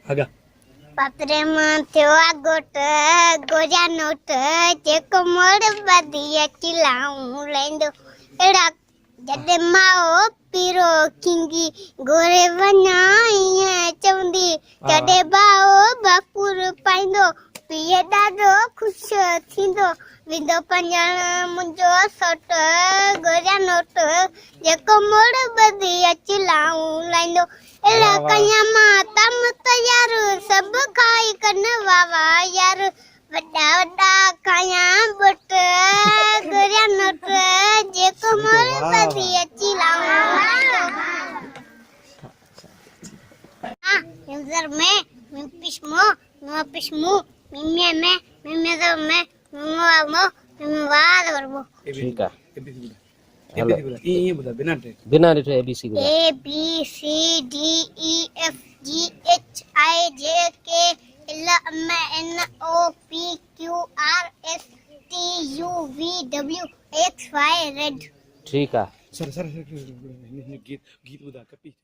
आगा पात्रे में थेवा गोट गोजा नोट जेको मोड़ बदिया चिलाऊं लेंदो एड़ा जदे माओ पीरो किंगी गोरे वनाई चवंदी जदे बाओ बापुर पाइंदो पिए ॾाढो खुश थींदो विंदो पंजण मुंहिंजो सोट गोजा नोट जेको मोड़ बदिया चिलाऊं लाईंदो एड़ा कया मां तम तयार सब खाई कन वावा यार वड्डा वड्डा खाया बुट गोजा नोट जेको मोड़ बदिया चिलाऊं नजर में पिस्मो मिम्या में मिम्या में मो वाद वरबो ठीक है एबीसी बोला ये बोला बिना ॾिठे ABC ॿुधाए A B C D E F G H I J K L M N O P Q R S T U V W X Y Z ठीक है सर गीत बोला कपी